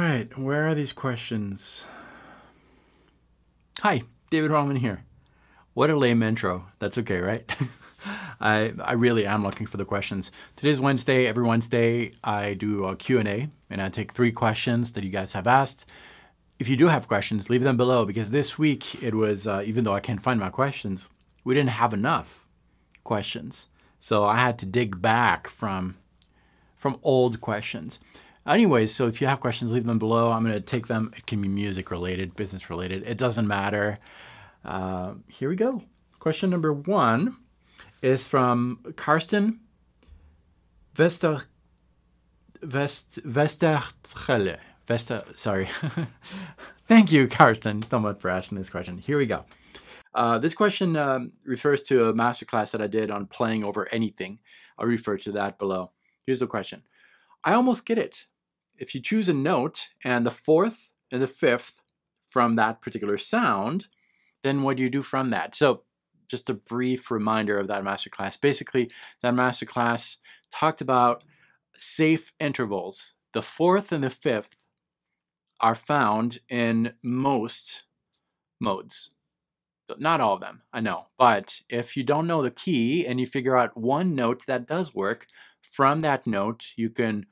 right, where are these questions? Hi, David Wallimann here. What a lame intro. That's okay, right? I really am looking for the questions. Today's Wednesday. Every Wednesday I do a Q&A, and I take 3 questions that you guys have asked. If you do have questions, leave them below, because this week it was, even though I can't find my questions, we didn't have enough questions. So I had to dig back from old questions. Anyways, so if you have questions, leave them below. I'm going to take them. It can be music related, business related. It doesn't matter. Here we go. Question number 1 is from Karsten Westerschelle. Sorry. Thank you, Karsten, so much for asking this question. Here we go. This question refers to a masterclass that I did on playing over anything. I'll refer to that below. Here's the question. I almost get it. If you choose a note and the 4th and the 5th from that particular sound, then what do you do from that? So just a brief reminder of that masterclass. Basically, that masterclass talked about safe intervals. The 4th and the 5th are found in most modes. Not all of them, I know. But if you don't know the key and you figure out one note that does work, from that note, you can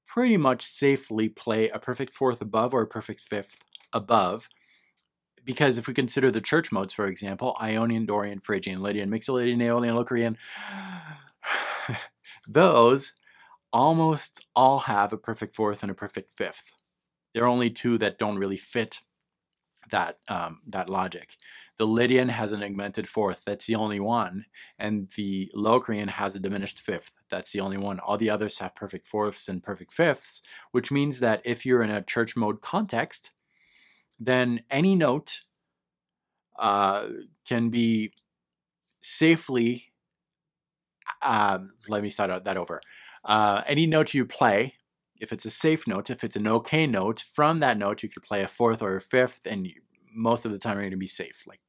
pretty much safely play a perfect 4th above or a perfect 5th above. Because if we consider the church modes, for example, Ionian, Dorian, Phrygian, Lydian, Mixolydian, Aeolian, Locrian, those almost all have a perfect 4th and a perfect 5th. There are only 2 that don't really fit that logic. The Lydian has an augmented 4th. That's the only one. And the Locrian has a diminished 5th. That's the only one. All the others have perfect 4ths and perfect 5ths, which means that if you're in a church mode context, then any note can be safely, let me start that over. Any note you play, if it's a safe note, if it's an okay note, from that note you could play a 4th or a 5th, and most of the time you're going to be safe. Like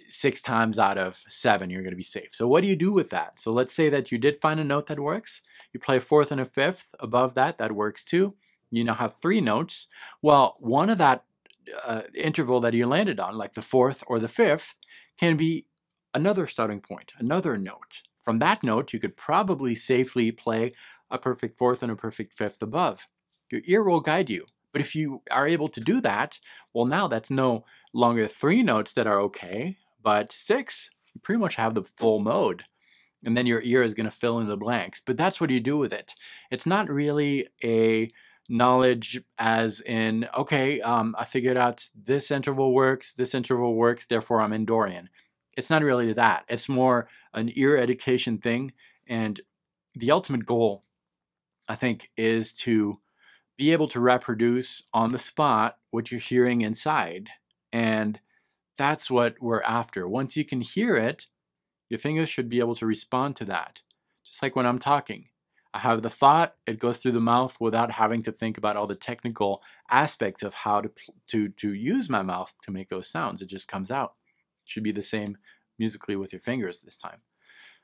6 times out of 7 you're going to be safe. So what do you do with that? So let's say that you did find a note that works. You play a 4th and a 5th above that. That works too. You now have 3 notes. Well, one of that interval that you landed on, like the 4th or the 5th, can be another starting point, another note. From that note, you could probably safely play a perfect 4th and a perfect 5th above. Your ear will guide you. But if you are able to do that, well, now that's no longer 3 notes that are okay, but 6. You pretty much have the full mode. And then your ear is going to fill in the blanks. But that's what you do with it. It's not really a knowledge as in, okay, I figured out this interval works, therefore I'm in Dorian. It's not really that. It's more an ear education thing. And the ultimate goal, I think, is to be able to reproduce on the spot what you're hearing inside. And that's what we're after. Once you can hear it, your fingers should be able to respond to that. Just like when I'm talking. I have the thought, it goes through the mouth without having to think about all the technical aspects of how to use my mouth to make those sounds. It just comes out. It should be the same musically with your fingers this time.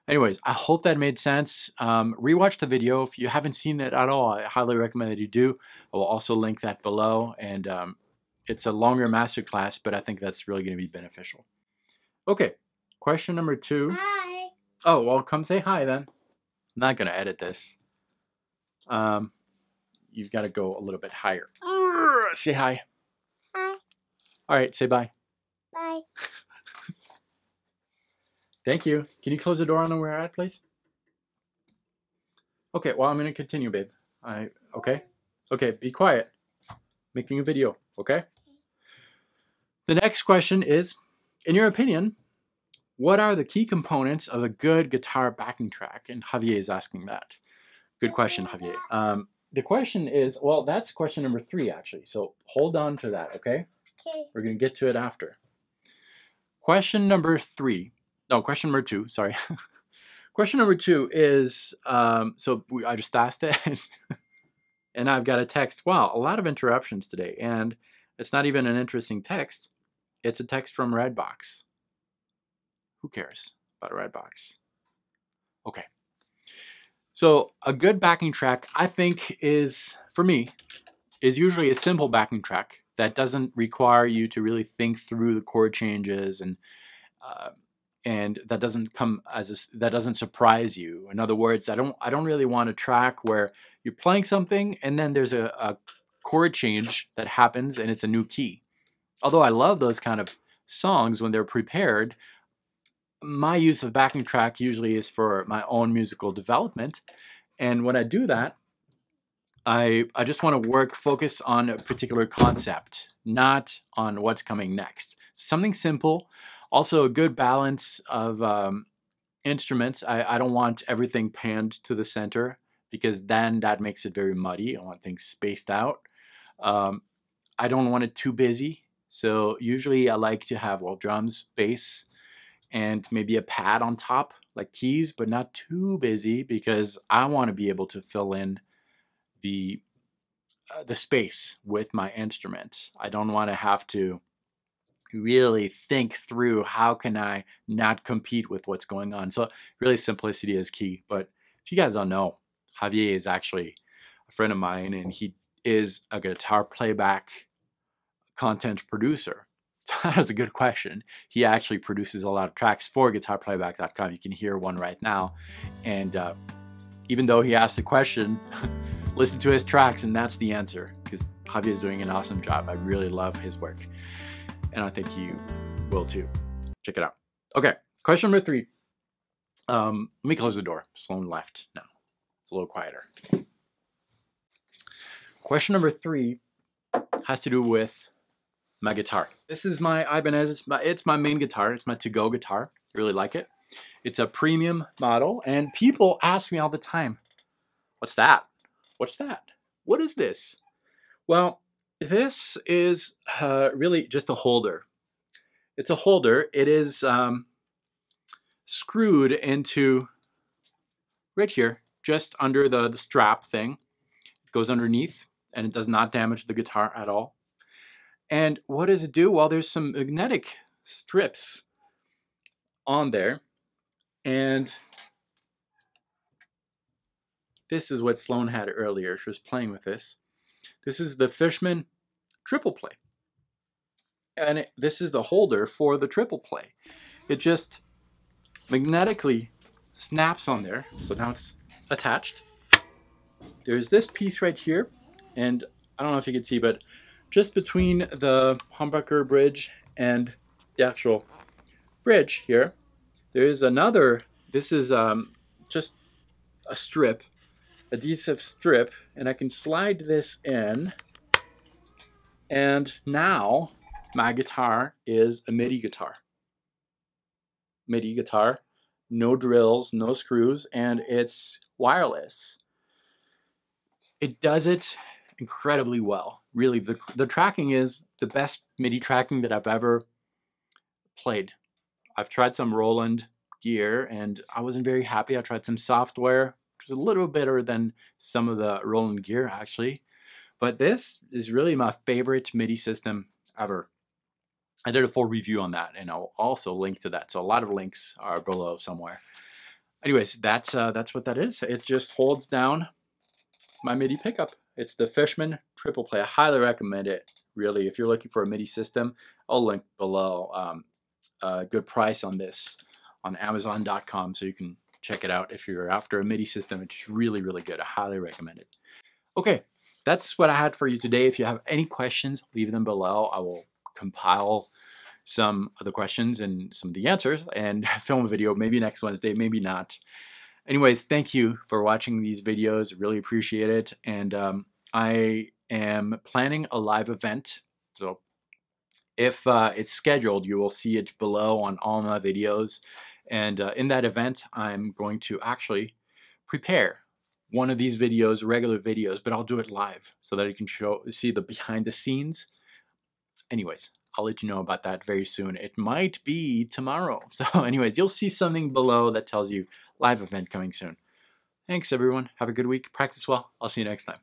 Anyways, I hope that made sense. Rewatch the video. If you haven't seen it at all, I highly recommend that you do. I will also link that below. And it's a longer masterclass, but I think that's really going to be beneficial. Okay, question number 2. Hi. Oh, well, come say hi then. I'm not going to edit this. You've got to go a little bit higher. Say hi. Hi. All right, say bye. Bye. Thank you. Can you close the door on where we're at, please? Okay, well, I'm going to continue, babe. Okay? Okay, be quiet. Making a video, okay? The next question is, in your opinion, what are the key components of a good guitar backing track? And Javier is asking that. Good question, Javier. The question is, well, that's question number 3, actually. So hold on to that, okay? Okay. We're going to get to it after. Question number 2, sorry. Question number 2 is, I just asked it, and I've got a text. Wow, a lot of interruptions today. And it's not even an interesting text. It's a text from Redbox. Who cares about Redbox? Okay. So a good backing track, I think, is, for me, is usually a simple backing track that doesn't require you to really think through the chord changes, and that doesn't come as that doesn't surprise you. In other words, I don't really want a track where you're playing something and then there's a chord change that happens and it's a new key. Although I love those kind of songs when they're prepared, my use of backing track usually is for my own musical development. And when I do that, I just want to focus on a particular concept, not on what's coming next. Something simple, also a good balance of instruments. I don't want everything panned to the center, because then that makes it very muddy. I want things spaced out. I don't want it too busy. So usually I like to have, well, drums, bass, and maybe a pad on top, like keys, but not too busy, because I want to be able to fill in the space with my instrument. I don't want to have to really think through how can I not compete with what's going on. So really simplicity is key. But if you guys don't know, Javier is actually a friend of mine, and he is a guitar playback content producer. That was a good question. He actually produces a lot of tracks for guitarplayback.com. You can hear one right now. And even though he asked the question, listen to his tracks, and that's the answer, because Javier is doing an awesome job. I really love his work, and I think you will too. Check it out. Okay, question number 3. Let me close the door. Sloan left now. It's a little quieter. Question number 3 has to do with my guitar. This is my Ibanez. It's my main guitar. It's my to-go guitar. I really like it. It's a premium model, and people ask me all the time, what's that? What's that? What is this? Well, this is really just a holder. It's a holder. It is screwed into right here, just under the strap thing. It goes underneath, and it does not damage the guitar at all. And what does it do? Well, there's some magnetic strips on there, and this is what Sloan had earlier. She was playing with this. This is the Fishman TriplePlay, and this is the holder for the TriplePlay. It just magnetically snaps on there, so now it's attached. There's this piece right here, and I don't know if you can see, but just between the humbucker bridge and the actual bridge here, there is another. This is just a strip, adhesive strip, and I can slide this in, and now my guitar is a MIDI guitar. MIDI guitar, no drills, no screws, and it's wireless. It does it incredibly well. Really, the tracking is the best MIDI tracking that I've ever played. I've tried some Roland gear, and I wasn't very happy. I tried some software, which is a little better than some of the Roland gear, actually. But this is really my favorite MIDI system ever. I did a full review on that, and I'll also link to that. So a lot of links are below somewhere. Anyways, that's what that is. It just holds down my MIDI pickup. It's the Fishman TriplePlay. I highly recommend it, really. If you're looking for a MIDI system, I'll link below a good price on this on Amazon.com, so you can check it out if you're after a MIDI system. It's really, really good. I highly recommend it. Okay, that's what I had for you today. If you have any questions, leave them below. I will compile some of the questions and some of the answers and film a video, maybe next Wednesday, maybe not. Anyways, thank you for watching these videos. Really appreciate it. And I am planning a live event. So if it's scheduled, you will see it below on all my videos. And in that event, I'm going to actually prepare one of these videos, regular videos, but I'll do it live so that you can see the behind the scenes. Anyways, I'll let you know about that very soon. It might be tomorrow. So anyways, you'll see something below that tells you live event coming soon. Thanks everyone. Have a good week. Practice well. I'll see you next time.